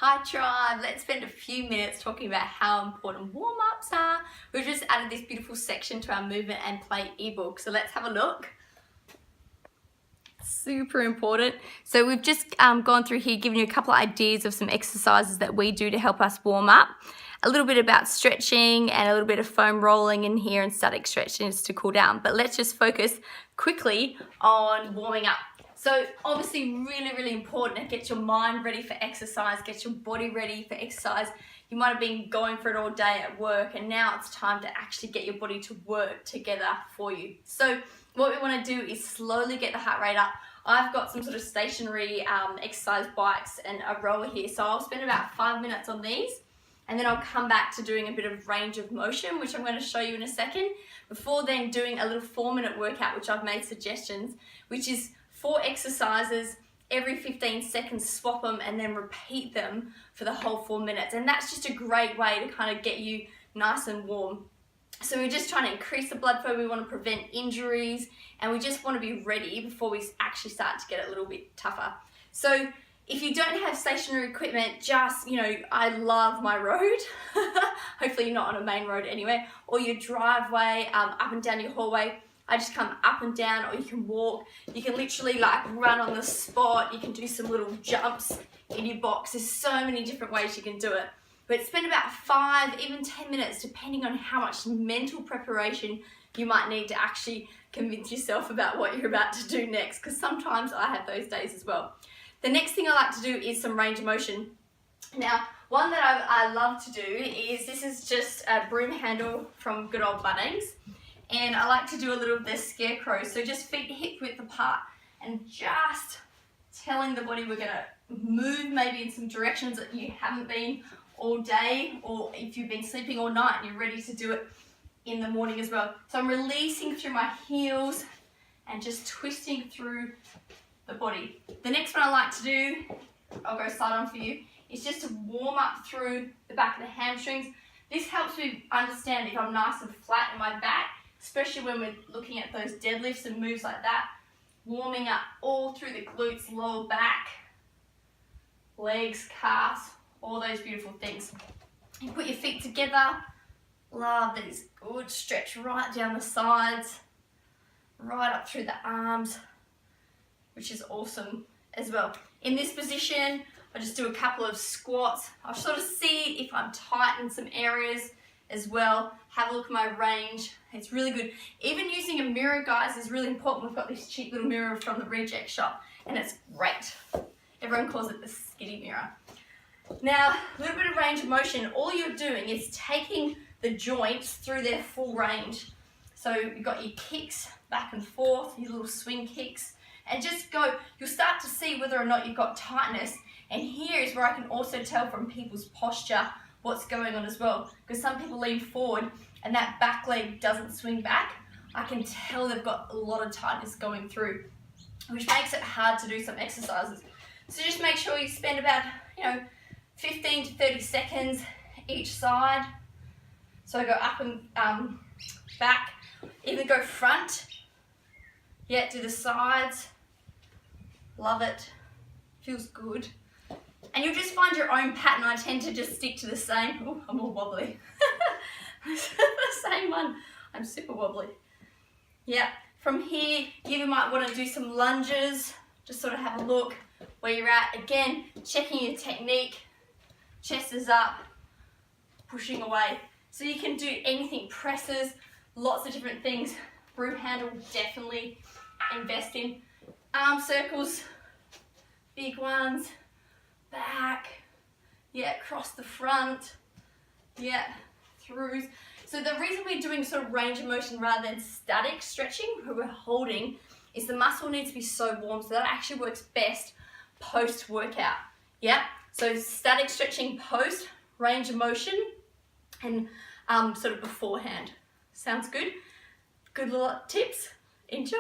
Hi Tribe, let's spend a few minutes talking about how important warm-ups are. We've just added this beautiful section to our movement and play ebook, so let's have a look. Super important. So we've just gone through here, giving you a couple of ideas of some exercises that we do to help us warm up. A little bit about stretching and a little bit of foam rolling in here and static stretching just to cool down. But let's just focus quickly on warming up. So obviously really important to get your mind ready for exercise, get your body ready for exercise. You might have been going for it all day at work and now it's time to actually get your body to work together for you. So what we want to do is slowly get the heart rate up. I've got some sort of stationary exercise bikes and a rower here, so I'll spend about 5 minutes on these and then I'll come back to doing a bit of range of motion, which I'm going to show you in a second, before then doing a little 4-minute workout, which I've made suggestions, which is 4 exercises every 15 seconds, swap them and then repeat them for the whole 4 minutes. And that's just a great way to kind of get you nice and warm. So we're just trying to increase the blood flow, we want to prevent injuries, and we just want to be ready before we actually start to get a little bit tougher. So if you don't have stationary equipment, just, I love my road, hopefully you're not on a main road anyway, or your driveway, up and down your hallway. I just come up and down, or you can walk. You can literally run on the spot. You can do some little jumps in your box. There's so many different ways you can do it. But spend about 5, even 10 minutes, depending on how much mental preparation you might need to actually convince yourself about what you're about to do next, because sometimes I have those days as well. The next thing I like to do is some range of motion. Now, one that I love to do is, this is just a broom handle from good old Bunnings. And I like to do a little of the scarecrow, so just feet hip width apart and just telling the body we're going to move maybe in some directions that you haven't been all day, or if you've been sleeping all night and you're ready to do it in the morning as well. So I'm releasing through my heels and just twisting through the body. The next one I like to do, I'll go side on for you, is just to warm up through the back of the hamstrings. This helps me understand if I'm nice and flat in my back, especially when we're looking at those deadlifts and moves like that. Warming up all through the glutes, lower back, legs, calves, all those beautiful things. You put your feet together. Love these. Good stretch right down the sides, right up through the arms, which is awesome as well. In this position, I just do a couple of squats. I'll sort of see if I'm tight in some areas as well. Have a look at my range. It's really good. Even using a mirror, guys, is really important. We've got this cheap little mirror from the Reject Shop and it's great. Everyone calls it the skinny mirror. Now, a little bit of range of motion. All you're doing is taking the joints through their full range. So you've got your kicks back and forth, your little swing kicks, and just go. You'll start to see whether or not you've got tightness. And here is where I can also tell from people's posture what's going on as well, because some people lean forward and that back leg doesn't swing back. I can tell they've got a lot of tightness going through, which makes it hard to do some exercises. So just make sure you spend about 15 to 30 seconds each side. So go up and back, even go front, do the sides. Love it, feels good. And you'll just find your own pattern. I tend to just stick to the same. Oh, I'm all wobbly. The same one. I'm super wobbly. Yeah. From here, you might want to do some lunges. Just sort of have a look where you're at. Again, checking your technique. Chest is up. Pushing away. So you can do anything. Presses. Lots of different things. Broom handle, definitely invest in. Arm circles. Big ones. Back, across the front, through. So the reason we're doing sort of range of motion rather than static stretching, where we're holding, is the muscle needs to be so warm, so that actually works best post-workout. So static stretching post, range of motion, and sort of beforehand. Sounds good? Good little tips. Enjoy!